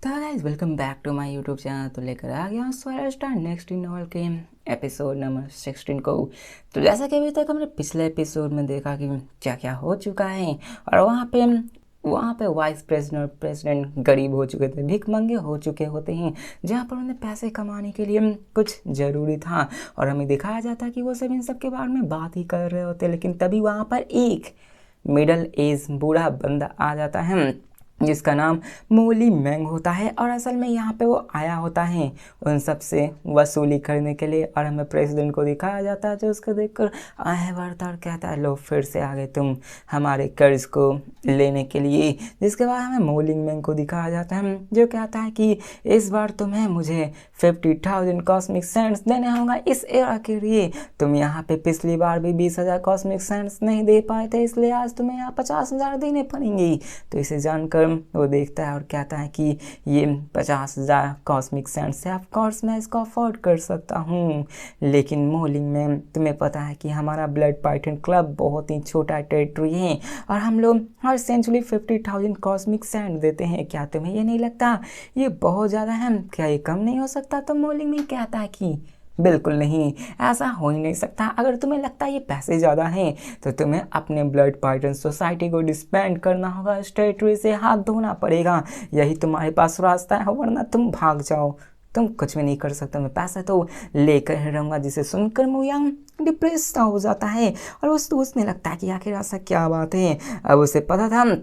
तो guys welcome back to my YouTube channel. तो लेकर आ गया हूँ स्वैर स्टार नेक्स्ट इन नॉवल के एपिसोड नंबर 16 को। तो जैसा कि अभी तक हमने पिछले एपिसोड में देखा कि क्या क्या हो चुका है, और वहाँ पे वाइस प्रेसिडेंट और प्रेसिडेंट गरीब हो चुके थे, भिखमंगे हो चुके होते हैं, जहाँ पर उन्हें पैसे कमाने के लिए कुछ ज़रूरी था। और हमें दिखाया जाता कि वो सब इन सब के बारे में बात ही कर रहे होते, लेकिन तभी वहाँ पर एक मिडल एज बूढ़ा बंदा आ जाता है जिसका नाम मोली मैंग होता है। और असल में यहाँ पे वो आया होता है उन सब से वसूली करने के लिए, और हमें प्रेसिडेंट को दिखाया जाता है जो उसको देखकर आहे बढ़ता और कहता है लो फिर से आ गए तुम हमारे कर्ज को लेने के लिए। जिसके बाद हमें मोली मैंग को दिखाया जाता है जो कहता है कि इस बार तुम्हें मुझे 50,000 कॉस्मिक सेंट्स देने होगा इस एरा के लिए। तुम यहाँ पे पिछली बार भी 20,000 कॉस्मिक सेंट्स नहीं दे पाए थे, इसलिए आज तुम्हें यहाँ 50,000 देने पड़ेंगे। तो इसे जानकर वो देखता है और कहता है कि ये 50,000 कॉस्मिक सेंट्स है, ऑफ कोर्स मैं इसको अफोर्ड कर सकता हूँ, लेकिन मोलिंग में तुम्हें पता है कि हमारा ब्लड पाइथन क्लब बहुत ही छोटा टेरिटरी है और हम लोग हर सेंचुरी 50,000 कॉस्मिक सेंट देते हैं। क्या तुम्हें ये नहीं लगता ये बहुत ज़्यादा है? क्या ये कम नहीं हो सकता? तो मोलिंग में कहता है कि बिल्कुल नहीं, ऐसा हो ही नहीं सकता। अगर तुम्हें लगता है ये पैसे ज़्यादा हैं तो तुम्हें अपने ब्लड पाइथन सोसाइटी को डिस्बैंड करना होगा, इस टेरिटरी से हाथ धोना पड़ेगा, यही तुम्हारे पास रास्ता है, वरना तुम भाग जाओ। तुम कुछ भी नहीं कर सकते, मैं पैसा तो लेकर ही रहूँगा। जिसे सुनकर मोयांग डिप्रेस हो जाता है और वो सोचने लगता है कि आखिर ऐसा क्या बात है। अब उसे पता था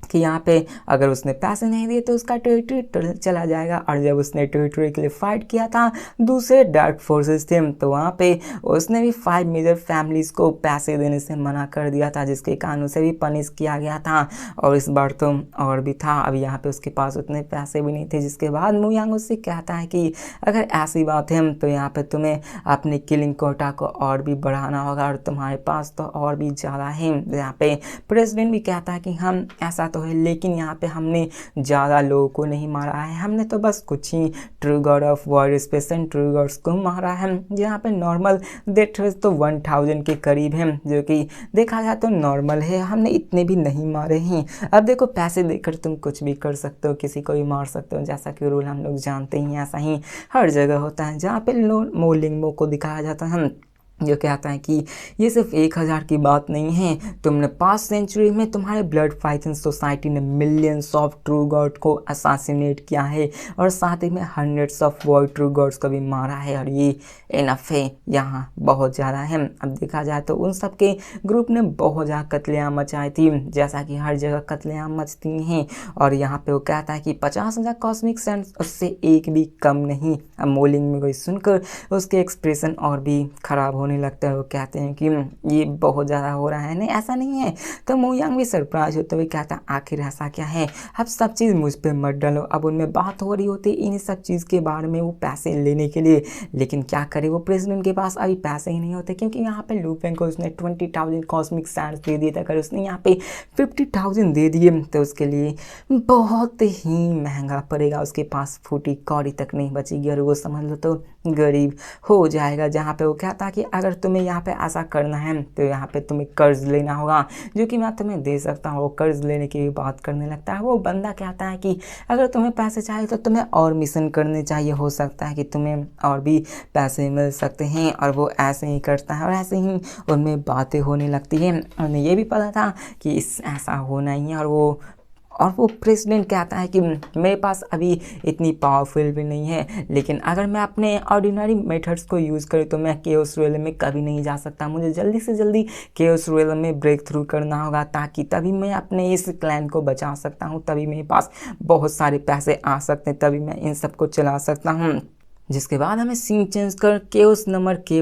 कि यहाँ पे अगर उसने पैसे नहीं दिए तो उसका टेरिटरी चला जाएगा, और जब उसने टेरिटरी के लिए फाइट किया था दूसरे डार्क फोर्सेस थे तो वहाँ पे उसने भी 5 मेजर फैमिलीज़ को पैसे देने से मना कर दिया था, जिसके कारण उसे भी पनिश किया गया था। और इस बार तो और भी था, अब यहाँ पे उसके पास उतने पैसे भी नहीं थे। जिसके बाद मोयांग उससे कहता है कि अगर ऐसी बात है तो यहाँ पे तुम्हें अपने किलिंग कोटा को और भी बढ़ाना होगा, और तुम्हारे पास तो और भी ज़्यादा है। यहाँ पे प्रेसिडेंट भी कहता है कि हम ऐसा तो है, लेकिन यहाँ पे हमने ज़्यादा लोगों को नहीं मारा है, हमने तो बस कुछ ही true god of war special true gods को मारा है। यहाँ पे नॉर्मल डेथ रेट तो 1000 के करीब है, जो कि देखा जाए तो नॉर्मल है, हमने इतने भी नहीं मारे हैं। अब देखो पैसे देकर तुम कुछ भी कर सकते हो, किसी को भी मार सकते हो, जैसा कि रूल हम लोग जानते ही, ऐसा ही हर जगह होता है। जहाँ पे मोलिंगमो को दिखाया जाता है जो कहता है कि ये सिर्फ 1000 की बात नहीं है, तुमने 5 सेंचुरी में तुम्हारे ब्लड पाइथन सोसाइटी ने मिलियंस ऑफ ट्रू गॉड को असैसिनेट किया है, और साथ ही में hundreds of void true gods को भी मारा है, और ये इनफ है, यहाँ बहुत ज़्यादा है। अब देखा जाए तो उन सब के ग्रुप ने बहुत ज़्यादा कत्लेआम मचाई थी, जैसा कि हर जगह कत्लेआम मचती हैं। और यहाँ पे वो कहता है कि 50,000 कॉस्मिक सेंट्स उससे एक भी कम नहीं। अब मोलिंग में कोई सुनकर उसके एक्सप्रेशन और भी ख़राब होने लगता है। वो कहते हैं कि ये बहुत ज़्यादा हो रहा है, नहीं ऐसा नहीं है। तो मोयांग भी सरप्राइज होते हुए कहता है आखिर ऐसा क्या है, अब सब चीज़ मुझ पे मत डालो। अब उनमें बात हो रही होती है इन सब चीज़ के बारे में, वो पैसे लेने के लिए, लेकिन क्या करे वो प्रेसिडेंट के पास अभी पैसे ही नहीं होते, क्योंकि यहाँ पे लू फेंग को उसने 20,000 कॉस्मिक सेंट्स दे दिए थे। अगर उसने यहाँ पे 50,000 दे दिए तो उसके लिए बहुत ही महंगा पड़ेगा, उसके पास फूटी कौड़ी तक नहीं बचेगी, और वो समझ लो तो गरीब हो जाएगा। जहाँ पे वो कहता कि अगर तुम्हें यहाँ पे ऐसा करना है तो यहाँ पे तुम्हें कर्ज लेना होगा, जो कि मैं तुम्हें दे सकता हूँ। वो कर्ज लेने की भी बात करने लगता है। वो बंदा कहता है कि अगर तुम्हें पैसे चाहिए तो तुम्हें और मिशन करने चाहिए, हो सकता है कि तुम्हें और भी पैसे मिल सकते हैं। और वो ऐसे ही करता है, और ऐसे ही उनमें बातें होने लगती है। उन्हें ये भी पता था कि ऐसा होना ही है, और वो प्रेसिडेंट कहता है कि मेरे पास अभी इतनी पावरफुल भी नहीं है, लेकिन अगर मैं अपने ऑर्डिनरी मेथड्स को यूज़ करूँ तो मैं केओस रियलम में कभी नहीं जा सकता। मुझे जल्दी से जल्दी केओस रियलम में ब्रेक थ्रू करना होगा, ताकि तभी मैं अपने इस क्लैन को बचा सकता हूँ, तभी मेरे पास बहुत सारे पैसे आ सकते हैं, तभी मैं इन सब को चला सकता हूँ। जिसके बाद हमें सीन चेंज कर केव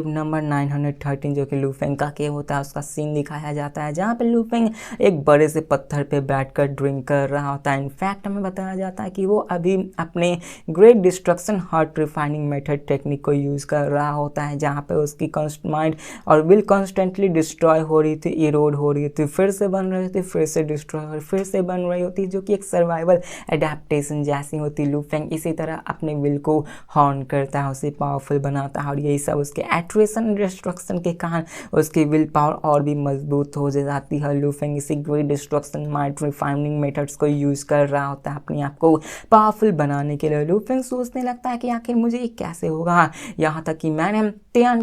नंबर 913 जो कि लू फेंग का केव होता है उसका सीन दिखाया जाता है, जहाँ पे लू फेंग एक बड़े से पत्थर पे बैठकर ड्रिंक कर रहा होता है। इनफैक्ट हमें बताया जाता है कि वो अभी अपने great destruction heart refining method technique को यूज़ कर रहा होता है, जहाँ पे उसकी माइंड और विल कॉन्स्टेंटली डिस्ट्रॉय हो रही थी, इरोड हो रही थी, फिर से बन रही थी, फिर से डिस्ट्रॉय और फिर से बन रही होती, जो कि एक सर्वाइवल एडेप्टेशन जैसी होती। लू फेंग इसी तरह अपने विल को हॉर्न करता है, उसे पावरफुल बनाता है और यही सब उसके एट्रेशन डिस्ट्रक्शन के कारण उसकी विल पावर और भी मजबूत हो जाती है। लू फेंग इसी great destruction mind refining methods को यूज़ कर रहा होता है अपने आप को पावरफुल बनाने के लिए। लू फेंग सोचने लगता है कि आखिर मुझे ये कैसे होगा, यहाँ तक कि मैंने टियान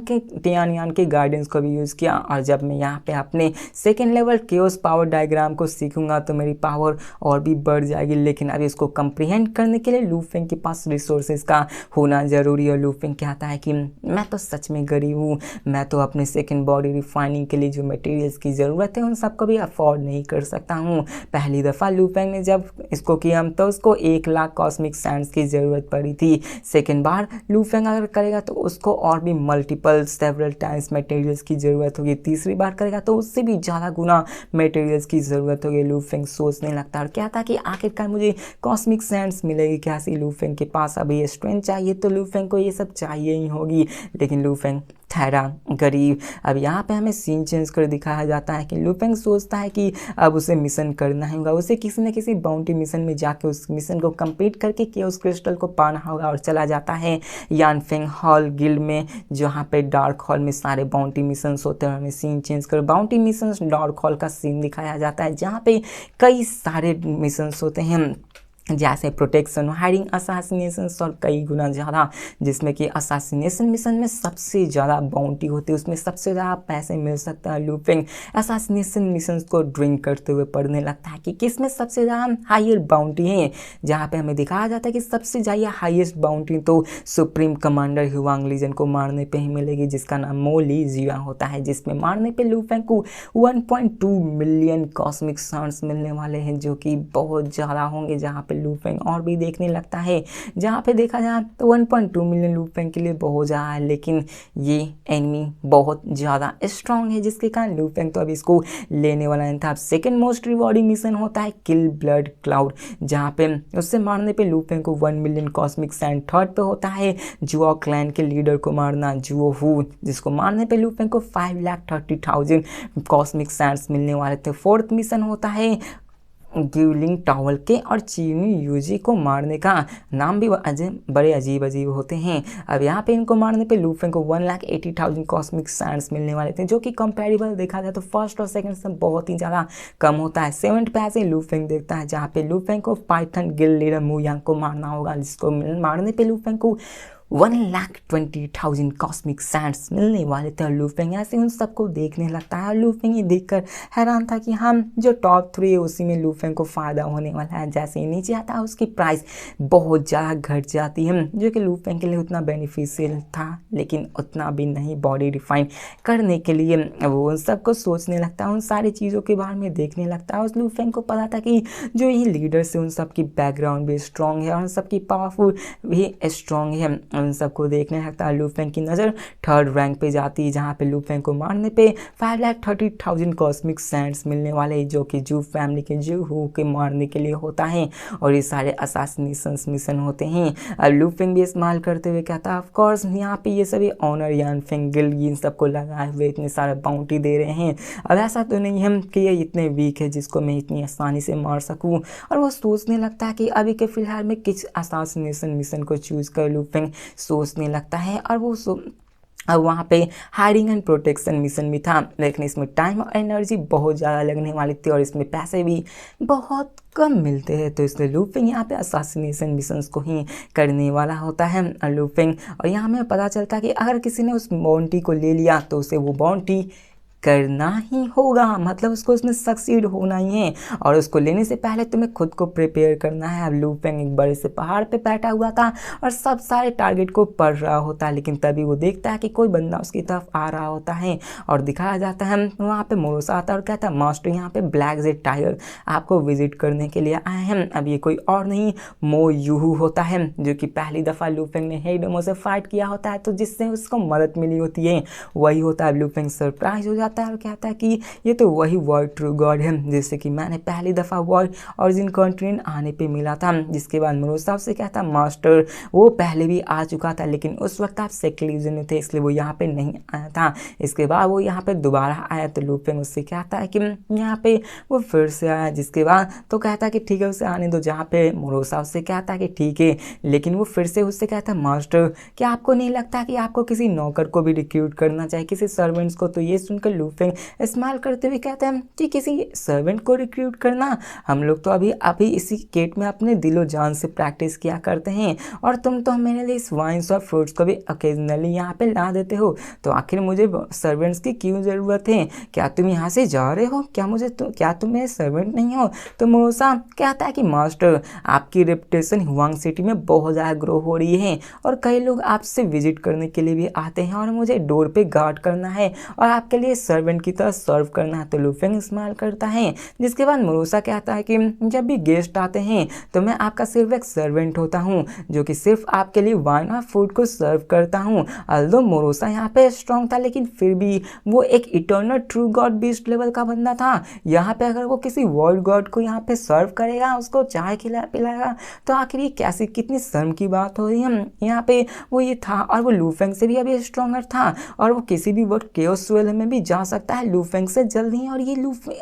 के गाइडेंस को भी यूज़ किया और जब मैं यहाँ पे अपने second level chaos power diagram को सीखूंगा तो मेरी पावर और भी बढ़ जाएगी। लेकिन अब इसको कंप्रीहेंड करने के लिए लू फेंग के पास रिसोर्सेज का होना ज़रूरी है। लू फेंग कहता है कि मैं तो सच में गरीब हूँ, मैं तो अपने सेकेंड बॉडी रिफाइनिंग के लिए जो मटेरियल्स की ज़रूरत है उन सबको भी अफोर्ड नहीं कर सकता हूँ। पहली दफ़ा लू फेंग ने जब इसको किया तो उसको 1,00,000 कॉस्मिक सैंड्स की ज़रूरत पड़ी थी। सेकेंड बार लू फेंग अगर करेगा तो उसको और भी मल्टीपल सेवरल टाइम्स मटेरियल्स की ज़रूरत होगी। तीसरी बार करेगा तो उससे भी ज़्यादा गुना मटेरियल्स की ज़रूरत होगी। लू फेंग सोचने लगता है और क्या था कि आखिरकार मुझे कॉस्मिक सैंड्स मिलेगी कैसी। लू फेंग के पास अभी स्ट्रेंथ चाहिए तो लू फेंग को ये सब चाहिए ही होगी। लेकिन लू फेंग ठहरा गरीब। अब यहाँ पे हमें सीन चेंज कर दिखाया जाता है कि लू फेंग सोचता है कि अब उसे मिशन करना होगा, उसे किसी न किसी बाउंटी मिशन में जाके उस मिशन को कंप्लीट करके केओस क्रिस्टल को पाना होगा और चला जाता है यानफेंग हॉल गिल्ड में, जहाँ पे डार्क हॉल में सारे बाउंटी मिशंस होते हैं। हमें सीन चेंज कर बाउंटी मिशंस डार्क हॉल का सीन दिखाया जाता है जहाँ पे कई सारे मिशंस होते हैं जैसे प्रोटेक्शन, हाइडिंग, असासिनेशंस और कई गुना ज़्यादा, जिसमें कि असासिनेशन मिशन में सबसे ज़्यादा बाउंटी होती है, उसमें सबसे ज़्यादा पैसे मिल सकता है। लू फेंग असासिनेशन मिशंस को ड्रिंक करते हुए पढ़ने लगता है कि किस में सबसे ज़्यादा हायर बाउंटी है, जहाँ पे हमें दिखाया जाता है कि सबसे ज़्यादा हाईएस्ट बाउंटी तो सुप्रीम कमांडर ह्यूआंग लीजन को मारने पर ही मिलेगी, जिसका नाम मो ली जिया होता है, जिसमें मारने पर लू फेंग को 1.2 मिलियन कॉस्मिक सैंड्स मिलने वाले हैं, जो कि बहुत ज़्यादा होंगे। जहाँ लू फेंग और भी देखने लगता है, जहाँ पे देखा जाए तो 1.2 मिलियन लू फेंग के लिए बहुत ज़्यादा है, लेकिन ये एनिमी बहुत ज़्यादा स्ट्रॉन्ग है, जिसके कारण लू फेंग तो अब इसको लेने वाला नहीं था। अब सेकेंड मोस्ट रिवॉर्डिंग मिशन होता है किल ब्लड क्लाउड, जहाँ पे उससे मारने पे लू फेंग को 1 मिलियन कॉस्मिक सैंड। थर्ड पे होता है जुओ क्लैन के लीडर को मारना, जुओ हू, जिसको मारने पे लू फेंग को 5,30,000 कॉस्मिक सैंड्स मिलने वाले थे। फोर्थ मिशन होता है गिवलिंग टावल के और चीनी यूजी को मारने का। नाम भी बड़े अजीब होते हैं। अब यहाँ पे इनको मारने पे लू फेंग को 1,80,000 कॉस्मिक सैंड्स मिलने वाले थे, जो कि कंपेरेबल देखा जाए तो फर्स्ट और सेकंड से बहुत ही ज़्यादा कम होता है। 7th पे ऐसे लू फेंग देखता है, जहाँ पे लू फेंग को पाइथन गिल्ड लीडर मू यांग को मारना होगा, जिसको मारने पे लू फेंग को 1,20,000 कॉस्मिक सैंड्स मिलने वाले थे। लू फेंग ऐसे उन सबको देखने लगता है और लू फेंग ये देखकर हैरान था कि हम जो टॉप 3 है उसी में लू फेंग को फ़ायदा होने वाला है। जैसे ही नीचे आता है उसकी प्राइस बहुत ज़्यादा घट जाती है, जो कि लू फेंग के लिए उतना बेनिफिशियल था, लेकिन उतना भी नहीं बॉडी रिफाइन करने के लिए। वो उन सबको सोचने लगता है, उन सारी चीज़ों के बारे में देखने लगता है। उस लू फेंग को पता था कि जो ये लीडर्स है उन सब की बैकग्राउंड भी स्ट्रॉन्ग है और उन सबकी पावरफुल भी स्ट्रॉन्ग है। उन सबको देखने लगता है। लू फेंग की नज़र 3rd रैंक पे जाती है, जहाँ पे लू फेंग को मारने पे 5,30,000 कॉस्मिक सैंड्स मिलने वाले, जो कि जू फैमिली के जू हू के मारने के लिए होता है और ये सारे असासिनेशन मिशन होते हैं। अब लू फेंग भी इस्तेमाल करते हुए कहता है, ऑफ कोर्स यहाँ पे ये सभी ऑनर यानफेंग गिल्ड इन सबको लगाए हुए इतने सारे बाउंटी दे रहे हैं। अब ऐसा तो नहीं है कि ये इतने वीक है जिसको मैं इतनी आसानी से मार सकूँ। और वो सोचने लगता है कि अभी के फिलहाल में किस असासिनेशन मिशन को चूज़ कर। लू फेंग सोचने लगता है और वो अब वहाँ पे हाइडिंग एंड प्रोटेक्शन मिशन भी था, लेकिन इसमें टाइम और एनर्जी बहुत ज़्यादा लगने वाली थी और इसमें पैसे भी बहुत कम मिलते हैं। तो इसलिए लू फेंग यहाँ पे असासिनेशन मिशंस को ही करने वाला होता है लू फेंग। और यहाँ हमें पता चलता है कि अगर किसी ने उस बाउंटी को ले लिया तो उसे वो बाउंटी करना ही होगा, मतलब उसको उसमें सक्सीड होना ही है और उसको लेने से पहले तुम्हें खुद को प्रिपेयर करना है। अब लू फेंग एक बड़े से पहाड़ पे बैठा हुआ था और सब सारे टारगेट को पढ़ रहा होता है, लेकिन तभी वो देखता है कि कोई बंदा उसकी तरफ आ रहा होता है और दिखाया जाता है वहाँ पे मोरोसा आता है और कहता है, मास्टर यहाँ पे ब्लैक जेड टाइगर आपको विजिट करने के लिए आए हैं। अब ये कोई और नहीं मो यूहू होता है, जो कि पहली दफ़ा लू फेंग ने हेइडोमो से फाइट किया होता है, तो जिससे उसको मदद मिली होती है वही होता है। लू फेंग सरप्राइज हो जाता आता है और कहता है कि ये तो वही वर्ड ट्रू गॉड है जिससे कि मैंने पहली दफ़ा वर्ड ऑरिजिन कॉन्टिनेंट आने पे मिला था। जिसके बाद मोरोसा उससे कहता मास्टर वो पहले भी आ चुका था लेकिन उस वक्त आप सेक्लिजन में थे इसलिए वो यहाँ पे नहीं आया था। इसके बाद वो यहाँ पे दोबारा आया तो लूफिंग उससे कहता है कि यहाँ पे वो फिर से आया। जिसके बाद तो कहता है कि ठीक है उसे आने दो। जहाँ पे मोरोसा उससे कहता है कि ठीक है, लेकिन वो फिर से उससे कहता है मास्टर क्या आपको नहीं लगता कि आपको किसी नौकर को भी रिक्रूट करना चाहिए, किसी सर्वेंट्स को। तो ये सुनकर लूफिंग स्माइल करते हुए कहता है कि किसी सर्वेंट को रिक्रूट करना, हम लोग तो अभी इसी गेट में अपने दिलो जान से प्रैक्टिस किया करते हैं और तुम तो मेरे लिए वाइन्स और फ्रूट्स को भी ओकेजनली यहाँ पे ला देते हो, तो आखिर मुझे सर्वेंट्स की क्यों ज़रूरत है? क्या तुम यहाँ से जा रहे हो? क्या तुम मेरे सर्वेंट नहीं हो? तो मोरोसा कहता है कि मास्टर आपकी रेपुटेशन हुआंग सिटी में बहुत ज़्यादा ग्रो हो रही है और कई लोग आपसे विजिट करने के लिए भी आते हैं और मुझे डोर पे गार्ड करना है और आपके लिए सर्वेंट की तरह सर्व करना है। तो लूफिंग स्माइल करता है। जिसके बाद मोरोसा कहता है कि जब भी गेस्ट आते हैं तो मैं आपका सिर्फ एक सर्वेंट होता हूँ जो कि सिर्फ आपके लिए वाइन और फूड को सर्व करता हूँ। अल्दो मोरोसा यहाँ पे स्ट्रॉन्ग था लेकिन फिर भी वो एक eternal true God beast level का बंदा था। यहाँ पे अगर वो किसी वर्ल्ड गॉड को यहाँ पे सर्व करेगा, उसको चाय पिलाएगा, तो आखिर ये कैसी कितनी शर्म की बात हो रही है। यहाँ पे वो ये था और वो लूफेंग से भी अभी स्ट्रॉन्गर था और वो किसी भी वक्त केओस स्वेल में भी जा सकता है लूफेंग से जल्दी।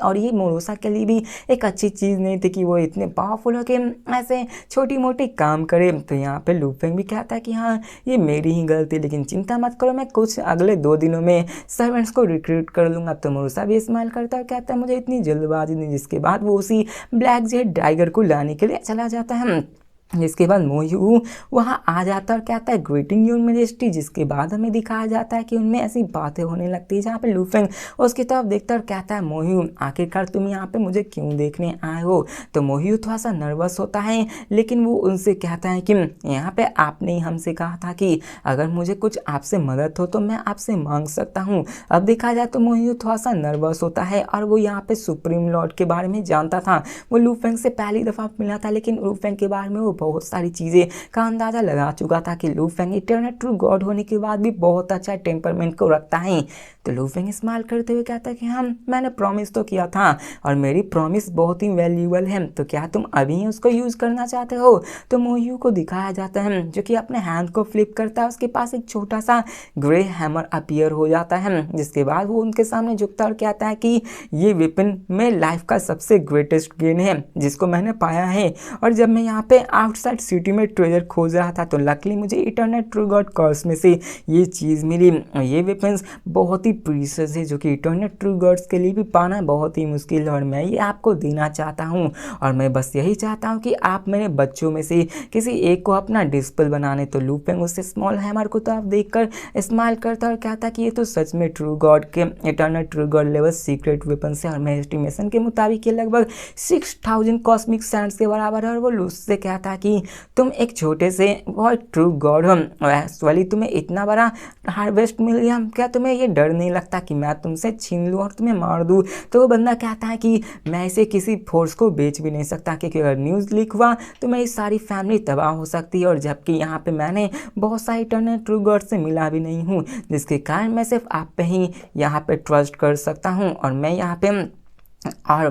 और ये मोरोसा के लिए भी एक अच्छी चीज़ नहीं थी कि वो इतने पावरफुल हो के ऐसे छोटी मोटी काम करे। तो यहाँ पे लूफिंग भी कहता है कि हाँ ये मेरी ही गलती, लेकिन चिंता मत करो मैं कुछ अगले 2 दिनों में सर्वेंट्स को रिक्रूट कर लूँगा। तो मोरोसा भी स्माइल करता है, कहता है मुझे इतनी जल्दबाजी नहीं। जिसके बाद वो उसी ब्लैक जेड टाइगर को लाने के लिए चला जाता है। जिसके बाद मोयू वहाँ आ जाता है और कहता है ग्रीटिंग यूर मैजेस्टी। जिसके बाद हमें दिखाया जाता है कि उनमें ऐसी बातें होने लगती है जहाँ पे लूफिंग उसकी तरफ देखता है और कहता है मोयू आखिरकार तुम यहाँ पे मुझे क्यों देखने आए हो? तो मोयू थोड़ा सा नर्वस होता है लेकिन वो उनसे कहता है कि यहाँ पे आपने ही हमसे कहा था कि अगर मुझे कुछ आपसे मदद हो तो मैं आपसे मांग सकता हूँ। अब देखा जाए तो मोयू थोड़ा सा नर्वस होता है और वो यहाँ पे सुप्रीम लॉर्ड के बारे में जानता था। वो लूफिंग से पहली दफ़ा मिला था लेकिन लूफिंग के बारे में वो बहुत सारी चीज़ें का अंदाज़ा लगा चुका था कि लूफिंग इटर्नल ट्रू गॉड होने के बाद भी बहुत अच्छा टेम्परमेंट को रखता है। तो लूफिंग स्माइल करते हुए कहता है कि हाँ मैंने प्रॉमिस तो किया था और मेरी प्रॉमिस बहुत ही वैल्यूबल है, तो क्या तुम अभी उसको यूज़ करना चाहते हो? तो मोयू को दिखाया जाता है जो कि अपने हैंड को फ्लिप करता है, उसके पास एक छोटा सा ग्रे हैमर अपीयर हो जाता है। जिसके बाद वो उनके सामने झुकता और कहता है कि ये वेपन मेरे लाइफ का सबसे ग्रेटेस्ट गेन है जिसको मैंने पाया है। और जब मैं यहाँ पे आउटसाइड सिटी में ट्रेजर खोज रहा था तो लकीली मुझे इटर्नल ट्रू गॉड कर्स में से ये चीज़ मिली। ये वेपन्स बहुत ही प्रीशियस है जो कि इटर्नल ट्रू गॉड्स के लिए भी पाना बहुत ही मुश्किल है और मैं ये आपको देना चाहता हूँ और मैं बस यही चाहता हूँ कि आप मेरे बच्चों में से किसी एक को अपना डिस्पल बनाने। तो लूफिंग उससे स्मॉल हैमर को तो आप देखकर स्माइल करता और कहता कि ये तो सच में ट्रू गॉड के eternal true God level secret weapon है और मेरे एस्टिमेशन के मुताबिक ये लगभग 6000 कॉस्मिक सैंड्स के बराबर है। और वो उससे कहता कि तुम एक छोटे से बहुत ट्रू गॉड हो, एक्चुअली तुम्हें इतना बड़ा हार्वेस्ट मिल गया, क्या तुम्हें ये डर नहीं लगता कि मैं तुमसे छीन लूँ और तुम्हें मार दूँ? तो वो बंदा कहता है कि मैं इसे किसी फोर्स को बेच भी नहीं सकता क्योंकि अगर न्यूज़ लीक हुआ तो मेरी सारी फैमिली तबाह हो सकती है और जबकि यहाँ पे मैंने बहुत सारे इटर्नल ट्रू गॉड से मिला भी नहीं हूँ, जिसके कारण मैं सिर्फ आप पे ही यहाँ पे ट्रस्ट कर सकता हूँ। और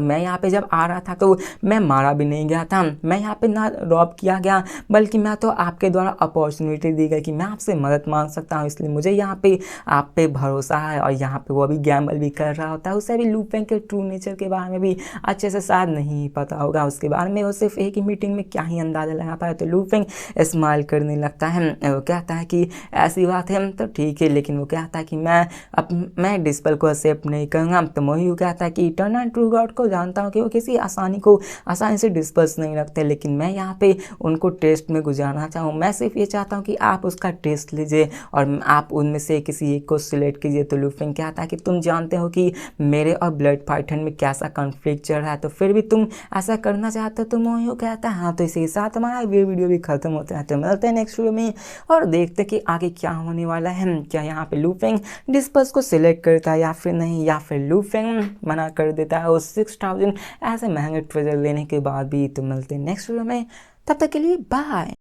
मैं यहाँ पे जब आ रहा था तो मैं मारा भी नहीं गया था, मैं यहाँ पे ना रॉब किया गया बल्कि मैं तो आपके द्वारा अपॉर्चुनिटी दी गई कि मैं आपसे मदद मांग सकता हूँ, इसलिए मुझे यहाँ पे आप पे भरोसा है। और यहाँ पे वो अभी गैम्बल भी कर रहा होता है, उसे भी लूफिंग के ट्रू नेचर के बारे में भी अच्छे से शायद नहीं पता होगा, उसके बारे में वो सिर्फ एक ही मीटिंग में क्या ही अंदाज़ा लगा पाया। तो लूफिंग स्माइल करने लगता है, वो कहता है कि ऐसी बात है तो ठीक है, लेकिन वो कहता है कि मैं डिस्पल को एक्सेप्ट नहीं करूँगा। तो मोयू कहता है कि इटर्नल ट्रू गॉड को जानता हूँ कि वो किसी आसानी से डिस्पर्स नहीं रखते, लेकिन मैं यहाँ पे उनको टेस्ट में गुजारना चाहूँ। मैं सिर्फ ये चाहता हूँ कि आप उसका टेस्ट लीजिए और आप उनमें से किसी एक को सिलेक्ट कीजिए। तो लूफिंग कहता है कि तुम जानते हो कि मेरे और ब्लड पाइथन में कैसा कॉन्फ्लिक्ट चल रहा है, तो फिर भी तुम ऐसा करना चाहते हो? तो मोयू कहता है हाँ। तो इसी के साथ हमारा ये वीडियो भी खत्म होता है, तो मिलते हैं नेक्स्ट वीडियो में और देखते हैं कि आगे क्या होने वाला है। क्या यहाँ पे लूफिंग डिस्पर्स को सिलेक्ट करता है या फिर नहीं, या फिर लूफिंग मना कर देता है उस 6000 ऐसे महंगे ट्रेजर लेने के बाद भी। तो मिलते हैं नेक्स्ट वीडियो में, तब तक के लिए बाय।